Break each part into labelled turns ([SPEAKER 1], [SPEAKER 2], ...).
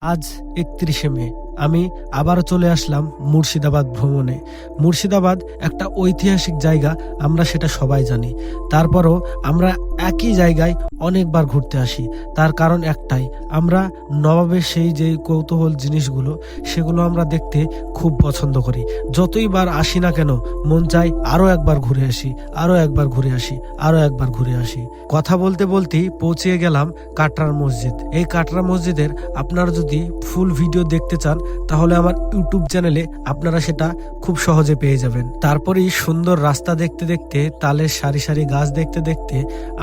[SPEAKER 1] আজ ৩১শে মে আমি আবারও চলে আসলাম মুর্শিদাবাদ ভ্রমণে। মুর্শিদাবাদ একটা ঐতিহাসিক জায়গা, আমরা সেটা সবাই জানি। তারপরও আমরা একই জায়গায় অনেকবার ঘুরতে আসি। তার কারণ একটাই, আমরা নবাবের সেই যে কৌতূহল জিনিসগুলো, সেগুলো আমরা দেখতে খুব পছন্দ করি। যতই বার আসি না কেন, মন চায় আরও একবার ঘুরে আসি, আরও একবার ঘুরে আসি, আরও একবার ঘুরে আসি। কথা বলতে বলতেই পৌঁছে গেলাম কাটরা মসজিদ। এই কাটরা মসজিদের আপনারা যদি ফুল ভিডিও দেখতে চান তাহলে আমার ইউটিউব চ্যানেলে আপনারা সেটা খুব সহজে পেয়ে যাবেন। তারপরেই সুন্দর রাস্তা দেখতে দেখতে, তালের সারি সারি গাছ দেখতে দেখতে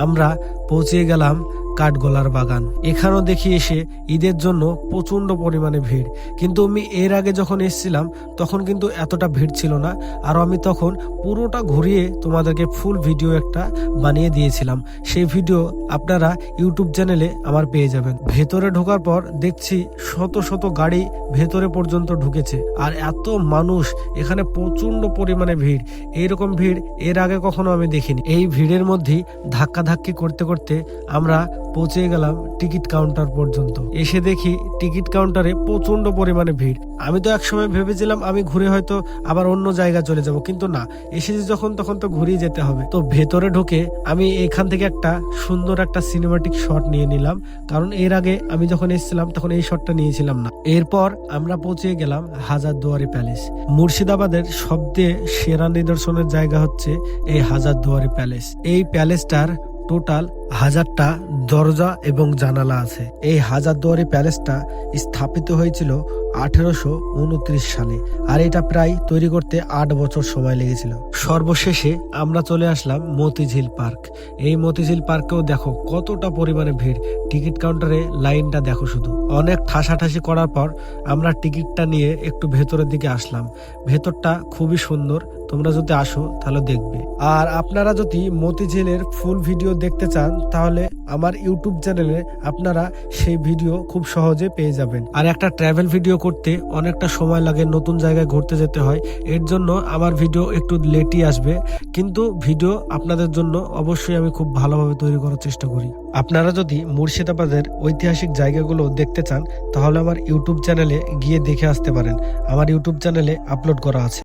[SPEAKER 1] আমরা পৌঁছে গেলাম কাঠগোলার বাগান। এখানেও দেখি এসে ঈদের জন্য প্রচন্ড পরিমাণে ভিড়, কিন্তু আমি এর আগে যখন এসেছিলাম তখন কিন্তু এতটা ভিড় ছিল না। আর আমি তখন পুরোটা ঘুরিয়ে তোমাদেরকে ফুল ভিডিও একটা বানিয়ে দিয়েছিলাম। সেই ভিডিও আপনারা ইউটিউব চ্যানেলে আমার পেয়ে যাবেন। ভেতরে ঢোকার পর দেখছি শত শত গাড়ি ভেতরে পর্যন্ত ঢুকেছে, আর এত মানুষ, এখানে প্রচন্ড পরিমাণে ভিড়। এইরকম ভিড় এর আগে কখনো আমি দেখিনি। এই ভিড়ের মধ্যেই ধাক্কাধাক্কি করতে করতে আমরা পৌঁছে গেলাম টিকিট কাউন্টার পর্যন্ত। এসে দেখি টিকিট কাউন্টারে প্রচন্ড পরিমাণে ভিড়। আমি তো একসময় ভেবেছিলাম আমি ঘুরে হয়তো আবার অন্য জায়গা চলে যাব, কিন্তু না, এসেছি যখন তখন তো ঘুরেই যেতে হবে। তো ভেতরে ঢুকে আমি এখান থেকে একটা সুন্দর একটা সিনেমাটিক শট নিয়ে নিলাম, কারণ এর আগে আমি যখন এসেছিলাম তখন এই শটটা নিয়েছিলাম না। এরপর আমরা পৌঁছে গেলাম হাজারদুয়ারি প্যালেস। মুর্শিদাবাদের সবচেয়ে সেরা নিদর্শনের জায়গা হচ্ছে এই হাজারদুয়ারি প্যালেস। এই প্যালেসটার টোটাল 1000টা দরজা এবং জানালা আছে। এই হাজারদুয়ারি প্যালেসটা স্থাপিত হয়েছিল 1829 সালে, আর এটা প্রায় তৈরি করতে 8 বছর সময় লেগেছিল। সর্বশেষে আমরা চলে আসলাম মতিঝিল পার্ক। এই মতিঝিল পার্কেও দেখো কতটা পরিমাণে ভিড়। টিকিট কাউন্টারে লাইনটা দেখো শুধু। অনেক ঠাসাঠাসি করার পর আমরা টিকিটটা নিয়ে একটু ভেতরের দিকে আসলাম। ভেতরটা খুবই সুন্দর, তোমরা যদি আসো তাহলে দেখবে। আর আপনারা যদি মতিঝিলের ফুল ভিডিও দেখতে চান তাহলে আমার ইউটিউব চ্যানেলে আপনারা সেই ভিডিও খুব সহজে পেয়ে যাবেন। আর একটা ট্রাভেল ভিডিও করতে অনেকটা সময় লাগে, নতুন জায়গায় ঘুরতে যেতে হয়, এর জন্য আমার ভিডিও একটু লেটই আসবে, কিন্তু ভিডিও আপনাদের জন্য অবশ্যই আমি খুব ভালোভাবে তৈরি করার চেষ্টা করি। আপনারা যদি মুর্শিদাবাদের ঐতিহাসিক জায়গাগুলো দেখতে চান তাহলে আমার ইউটিউব চ্যানেলে গিয়ে দেখে আসতে পারেন। আমার ইউটিউব চ্যানেলে আপলোড করা আছে।